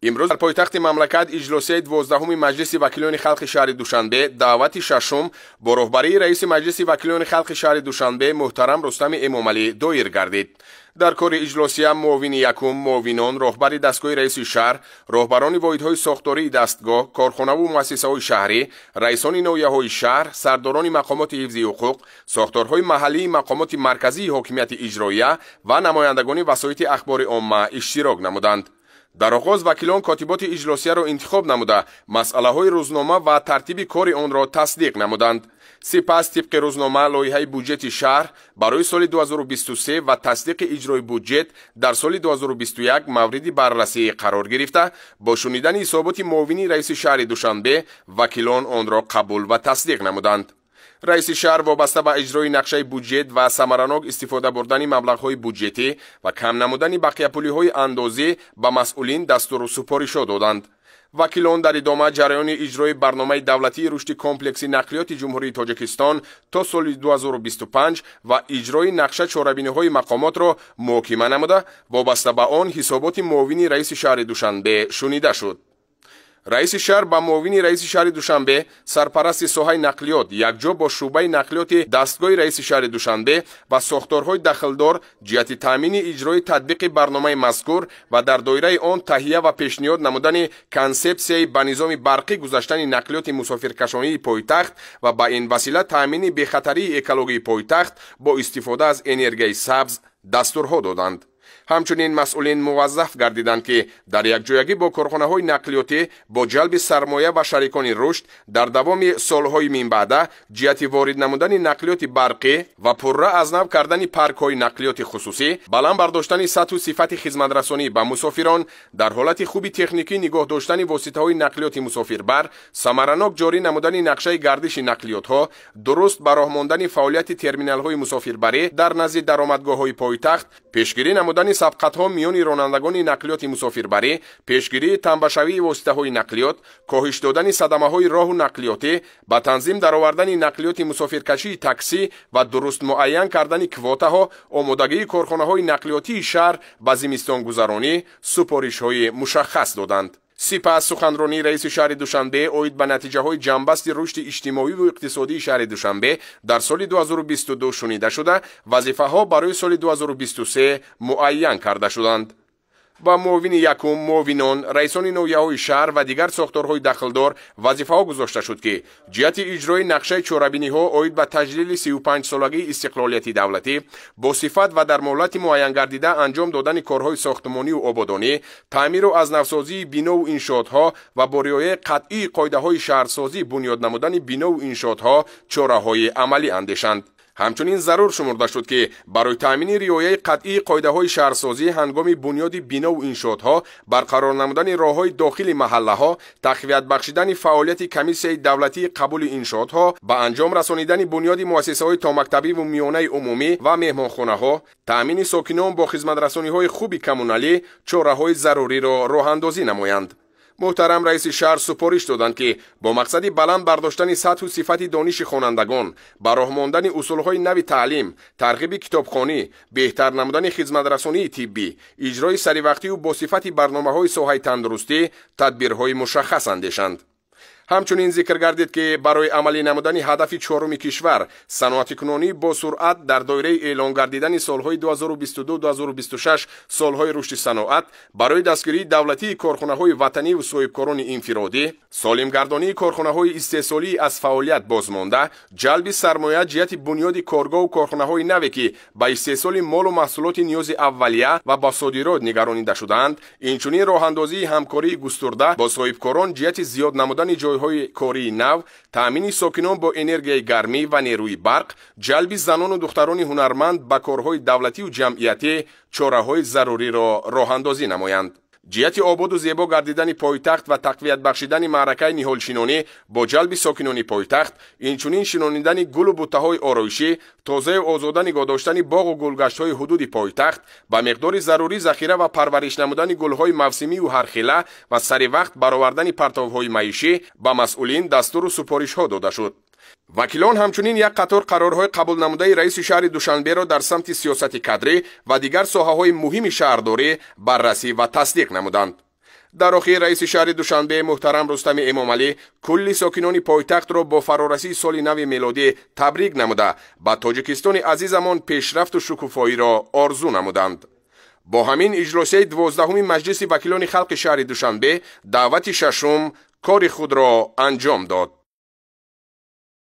امروز در پایتخت مملکت اجلاسی 12 مجلس وکیلان خلق شهر دوشنبه دعوت ششم با رهبری رئیس مجلس وکیلان خلق شهر دوشنبه محترم رستم امامعلی دایر گردید. در کار اجلاسی معاون یکم، معاونان، رهبر دستگاه رئیس شهر، رهبران واحدهای ساختاری دستگاه، کارخانه و مؤسسه‌های شهری، رئیسان ناحیه‌های شهر، سرداران مقامات حفظی حقوق، ساختارهای محلی مقامات مرکزی حاکمیت اجراییه و نمایندگان وسایط اخبار عامه اشتراک نمودند. در آغاز وکیلان کاتبات اجلاسیه را انتخاب نموده مسئله‌های روزنامه و ترتیب کار آن را تصدیق نمودند. سپس طبق روزنامه لایحه بودجت شهر برای سال 2023 و تصدیق اجرای بودجت در سال 2021 مورد بررسی قرار گرفته با شنیدن حسابات معاون رئیس شهر دوشنبه وکیلان آن را قبول و تصدیق نمودند. رئیس شهر وابسته به اجرای نقشه بودجت و ثمرناک استفاده بردن مبلغ‌های بودجتی و کم نمودن بقیه پولی‌های اندازه به مسئولین دستور و سپارش دادند. وکیلان در ادامه جریان اجرای برنامه دولتی رشد کمپلکسی نقلیات جمهوری تاجیکستان تا سال 2025 و اجرای نقشه چاره‌بینی‌های مقامات را محاکمه نموده وابسته به آن حسابات معاون رئیس شهر دوشنبه شنیده شد. رئیس شهر با معاون رئیس شهر دوشنبه سرپرست ساحه نقلیات یکجا با شعبه نقلیات دستگاه رئیس شهر دوشنبه و ساختارهای داخلدار جهت تامین اجرای تطبیق برنامه مذکور و در دایره آن تهیه و پیشنهاد نمودن کنسپسیای به نظام برقی گذاشتن نقلیات مسافرکشانی پایتخت و با این وسیله تامین بی‌خطری اکولوژی پایتخت با استفاده از انرژی سبز دستورها دادند. همچنین مسئولین موظف گردیدند که در یکجایگی با کارخانه‌های نقلیاتی با جلب سرمایه و شریکان رشد در دوام سالهای من بعد جهت وارد نمودن نقلیات برقی و پرره از نو کردن پارک‌های نقلیات خصوصی، بلند برداشتن سطح و صفت خدمت‌رسانی به مسافران، در حالت خوبی تکنیکی نگاه داشتن واسطه‌های نقلیات مسافربر، ثمرناک جاری نمودن نقشه گردش نقلیات‌ها، درست به راه ماندن فعالیت ترمینال‌های مسافربری در نزد درآمدگاه‌های پایتخت، پیشگیری نمودن سبقت‌ها میان رانندگان نقلیات مسافربری، پیشگیری تنبشوی واسطه‌های نقلیات، کاهش دادن صدمه‌های راه و نقلیاتی، با تنظیم درآوردن نقلیات مسافرکشی تاکسی و درست معین کردن کوتاها، آمادگی کارخانه‌های نقلیاتی شهر با زمستان گذرانی سپارش‌های مشخص دادند. سپس سخنرانی رئیس شهر دوشنبه اوید به نتیجه‌های جنبست رشد اجتماعی و اقتصادی شهر دوشنبه در سال 2022 شنیده شده، وظیفه‌ها برای سال 2023 معین کرده شدند. با معاون یکم، معاونان، رئیسان ناحیه‌های شهر و دیگر ساختارهای داخلدار وظیفه‌ها گذاشته شد که جهت اجرای نقشه چاره‌بینی‌ها اوید به تجلیل 35 سالگی استقلالیت دولتی با صفت و در مهلت معین گردیده انجام دادن کارهای ساختمانی و آبادانی، تعمیر و از نوسازی بنا و انشاءات‌ها و با رعایت قطعی قاعده‌های شهرسازی بنیاد نمودن بنا و انشاءات‌ها چاره‌های عملی اندیشند. همچنین ضرور شمرده شد که برای تامین رعایت قطعی قاعده‌های شهرسازی هنگام بنیاد بنا و انشاءات‌ها، برقرار نمودن راه‌های داخل محله‌ها، تقویت بخشیدن فعالیت کمیسیون دولتی قبول انشاءات‌ها، به انجام رسانیدن بنیاد مؤسسه‌های تا مکتبی و میانه عمومی و مهمانخانه‌ها، تامین ساکنان با خدمت‌رسانی‌های خوب کمونالی چاره‌های ضروری را راه‌اندازی نمایند. محترم رئیس شهر سپارش دادند که با مقصد بلند برداشتن سطح و صفت دانش خوانندگان، به راه ماندن اصولهای نو تعلیم، ترغیب کتابخوانی، بهتر نمودن خدمت‌رسانی طبی، اجرای سریوقتی و با صفت برنامه‌های ساحه تندرستی، تدبیرهای مشخص اندیشند. همچنین ذکر گردید که برای عملی نمودن هدف چهارم کشور، صنعت کنونی با سرعت در دایره اعلام گردیدن سالهای 2022-2026 سالهای رشد صنعت، برای دستگیری دولتی کارخانه‌های وطنی و صاحبکاران انفرادی، سالم گردانی کارخانه‌های استحصالی از فعالیت بازمانده، جلب سرمایه جهت بنیاد کارگاه و کارخانه‌های نوی که با استحصال مال و محصولات نیاز اولیه و با صادرات نگرانیده شدند، اینچنین راه‌اندازی همکاری گسترده با صاحبکاران جهت زیاد نمودن های کاری نو، تامین ساکنان با انرژی گرمی و نیروی برق، جلب زنان و دختران هنرمند به کارهای دولتی و جمعیتی چاره‌های ضروری را راه‌اندازی نمایند. جهت آباد و زیبا گردیدن پایتخت و تقویت بخشیدن معرکه نهال شینانی با جلب ساکنان پایتخت، اینچنین شینانیدن گل و بوته‌های آرایشی، تازه و آزاده نگاه داشتن باغ و گلگشت‌های حدود پایتخت، با مقدار ضروری ذخیره و پرورش نمودن گل‌های موسمی و هرخیله و سری وقت برآوردن پرتوهای معیشی به مسئولین دستور و سپارش‌ها داده شد. وکیلان همچنین یک قطار قرارهای قبول نموده رئیس شهر دوشنبه را در سمت سیاست کادری و دیگر ساحه‌های مهم شهرداری بررسی و تصدیق نمودند. дар охир раиси шаҳри душанбе муҳтарам рустами эмомалӣ кулли сокинони пойтахтро бо фарорасии соли нави мелодӣ табрик намуда ба тоҷикистони азизамон пешрафту шукуфоиро орзу намуданд. бо ҳамин иҷлосияи 12-уми маҷлиси вакилони халқи шаҳри душанбе даъвати шашум кори худро анҷом дод.